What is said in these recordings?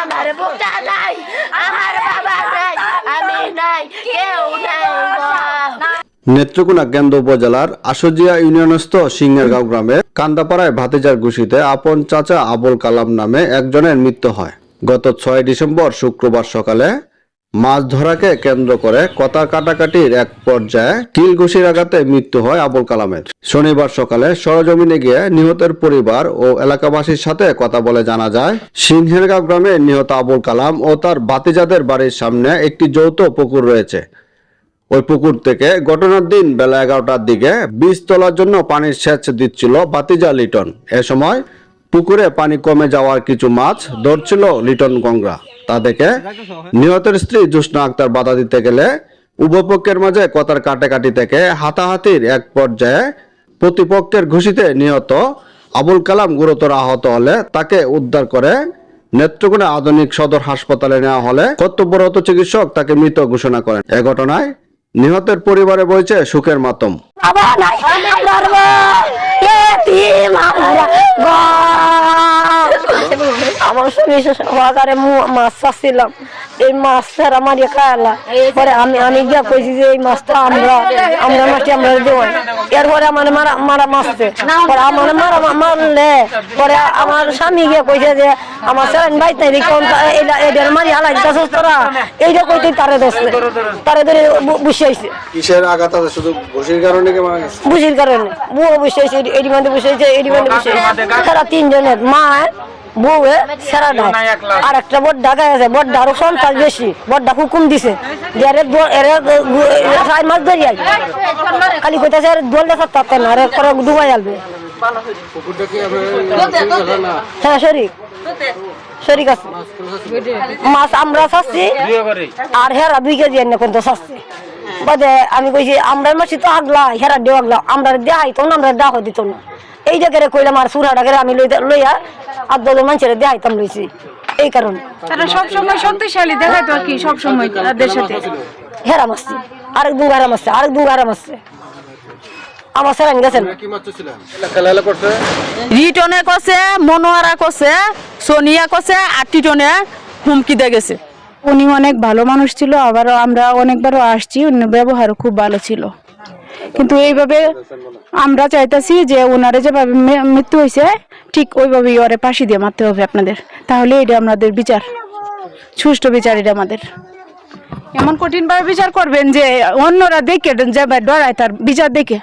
আমার বুকটা নাই, আমার বাবা নাই, আমি নাই, কেউ নাই গো। নেত্রকোনা কেন্দ্র উপজেলার আশুজিয়া ইউনিয়নস্থ সিংহেরগাঁও গ্রামে কান্দাপাড়ায় ভাতিজার ঘুষিতে আপন চাচা আবুল কালাম নামে একজনের মৃত্যু হয়। গত 6 ডিসেম্বর শুক্রবার সকালে মাছ ধরাকে কেন্দ্র করে কথা কাটাকাটির এক পর্যায়ে কিল ঘুষির আঘাতে মৃত্যু হয় আবুল কালামের। শনিবার সকালে সরজমিনে গিয়ে নিহতের পরিবার ও এলাকাবাসীর সাথে কথা বলে জানা যায়, সিংহেরগাঁও গ্রামে নিহত আবুল কালাম ও তার ভাতিজাদের বাড়ির সামনে একটি যৌথ পুকুর রয়েছে। ওই পুকুর থেকে ঘটনার দিন বেলা 11টার দিকে বীজ তোলার জন্য পানির সেচ দিচ্ছিল ভাতিজা লিটন। এ সময় পুকুরে পানি কমে যাওয়ার কিছু মাছ ধরছিল লিটন গঙ্গা। তা দেখে নিহতের স্ত্রী জোসনা আক্তার বাধা দিতে গেলে উভয় পক্ষের মাঝে কথার কাটাকাটি থেকে হাতাহাতির এক পর্যায়ে প্রতিপক্ষের ঘুষিতে নিহত আবুল কালাম গুরুতর আহত হলে তাকে উদ্ধার করে নেত্রকোনা আধুনিক সদর হাসপাতালে নেওয়া হলে কর্তব্যরত চিকিৎসক তাকে মৃত ঘোষণা করেন। এ ঘটনায় নিহতের পরিবারে বইছে সুখের মাতম। আমার বাজারে মাছ চাচ্ছিলাম, এই মাছ ছাড়া মারিয়ে খাইলা পরে আমি গিয়া কইছি যে এই মাছটা আমরা মাছটি আমরা দেবো। এরপরে আমার মারা মাছছে, পরে আমার মারলে পরে আমার স্বামী গিয়া কইছে যে আমার স্যার ভাই তাই এদের মারি হালাই দিতেছ তোরা, এইটা কইতে তারে ধরছে, তারে ধরে বসেছে। কিসের আঘাত আছে? শুধু ঘুষির কারণে কি মারা গেছে? বুঝির কারণে বুয়ো বসেছে, এডি মধ্যে বসেছে, এডি মধ্যে বসেছে। তারা তিনজনের মা বউয়ে সেরা ডাক আর একটা বড্ডা গায়ে আছে, বড্ডা আরো সন্তান বেশি, বড্ডা হুকুম দিছে যে সাই মাছ ধরি খালি কইতেছে দোলটা থাকতে না, আরে করে ডুবাই যাবে। হ্যাঁ শরিক আছে মাছ আমরা চাচ্ছি, আর হেরা 2 কেজি এনে কিন্তু চাচ্ছি বাদে। আমি কইছি আমরা মাছি তো আগলা, হেরা দেও আগলা, আমরা দেখাইতো না, আমরা ডাক দিত না। এই জায়গায় কইলাম আর সুরাটাকে আমি লইয়া আর 10 মানুষের দেখাইতাম লইছি। এই কারণে তারা সবসময় শক্তিশালী দেখাইতো আর কি, সবসময় তাদের সাথে হেরা মারছি, আরেকদিন গারা মারছে, আরেকদিন গারা মারছে। আমার স্যার গেছেন রিটনে কছে, মনোয়ারা কছে, সোনিয়া কছে, আর টিটনে হুমকি দিয়ে গেছে। উনি অনেক ভালো মানুষ ছিল, আবার আমরা অনেকবারও আসছি, ব্যবহারও খুব ভালো ছিল। কিন্তু এইভাবে আমরা চাইতেছি যে ওনারে যেভাবে মৃত্যু হয়েছে ঠিক ওইভাবেই ওরে ফাঁসি দিয়ে মারতে হবে আপনাদের, তাহলে এটা আমাদের বিচার, সুষ্ঠু বিচার। এটা আমাদের এমন কঠিনভাবে বিচার করবেন যে অন্যরা দেখে যাবে ডরায়, তার বিচার দেখে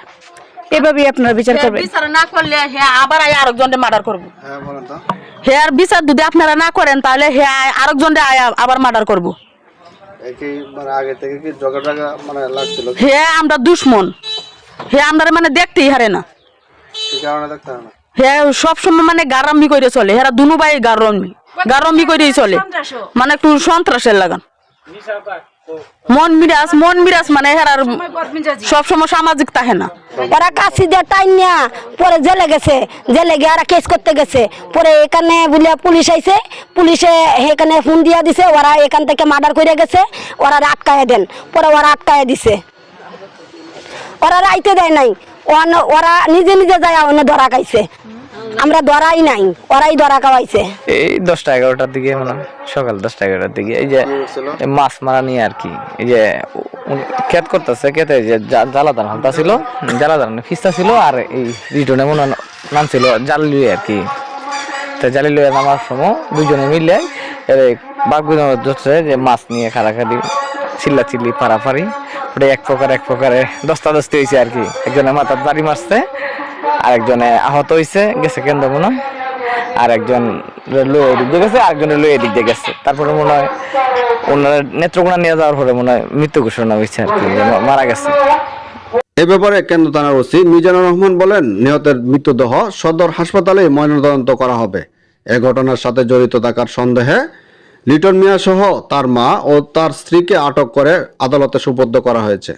এভাবেই আপনারা বিচার করবেন। বিচার না করলে হ্যাঁ আবার আরেকজনকে মার্ডার করবো। হ্যাঁ আর বিচার যদি আপনারা না করেন তাহলে হ্যাঁ আরেকজনকে আবার মার্ডার করবো। হ্যাঁ আমরা দুশ্মন, হ্যাঁ আমরা মানে দেখতেই হারে না, হ্যাঁ সবসময় মানে গারামি করে চলে, হ্যাঁ দুনু ভাই গারমি করেই চলে, মানে একটু সন্ত্রাসের লাগান মন মিরাজ মানে হেরার সবসময় সামাজিক থাকে না। ওরা কাশি দিয়ে টাইনিয়া পরে জেলে গেছে, জেলে গিয়ে ওরা কেস করতে গেছে, পরে এখানে বলে পুলিশ আইছে, পুলিশে এখানে ফোন দিয়া দিছে, ওরা এখান থেকে মার্ডার করে গেছে, ওরা আটকায় দেন, পরে ওরা আটকায় দিছে, ওরা রাইতে দেয় নাই, ওরা নিজে নিজে যায় অন্য ধরা খাইছে, আমরা ধরাই নাই, ওরাই ধরা খাওয়াইছে। এই 10টা 11টার দিকে, মানে সকাল 10টা 11টার দিকে এই যে মাছ মারা নিয়ে আর কি, এই যে ক্ষেত করতেছে, ক্ষেতে যে জ্বালাদান হালতা ছিল, জ্বালাদান ফিস্তা ছিল, আর এই রিটনে মনে নাম ছিল জালি লুয়ে আর কি। তো জালি লুয়ে নামার সময় দুজনে মিলে বাঘ ধরছে যে মাছ নিয়ে খাড়াখাড়ি চিল্লাচিল্লি পারাপারি, ওটা এক প্রকারে দস্তাদস্তি হয়েছে আর কি। একজনের মাথার বাড়ি মারছে, আরেকজনে আহত হয়েছে, গেছে কেন্দ্র মনে হয়, আর একজন লয়ে এদিক দিয়ে গেছে, আরেকজনের লয়ে এদিক দিয়ে গেছে। তারপরে মনে হয় ওনারা নেত্রকোনা নিয়ে যাওয়ার পরে মনে হয় মৃত্যু ঘোষণা হয়েছে আর কি, মারা গেছে। এ ব্যাপারে কেন্দ্র থানার ওসি মিজানুর রহমান বলেন, নিহতের মৃতদেহ সদর হাসপাতালে ময়নাতদন্ত করা হবে। এ ঘটনার সাথে জড়িত থাকার সন্দেহে লিটন মিয়া সহ তার মা ও তার স্ত্রীকে আটক করে আদালতে সোপর্দ করা হয়েছে।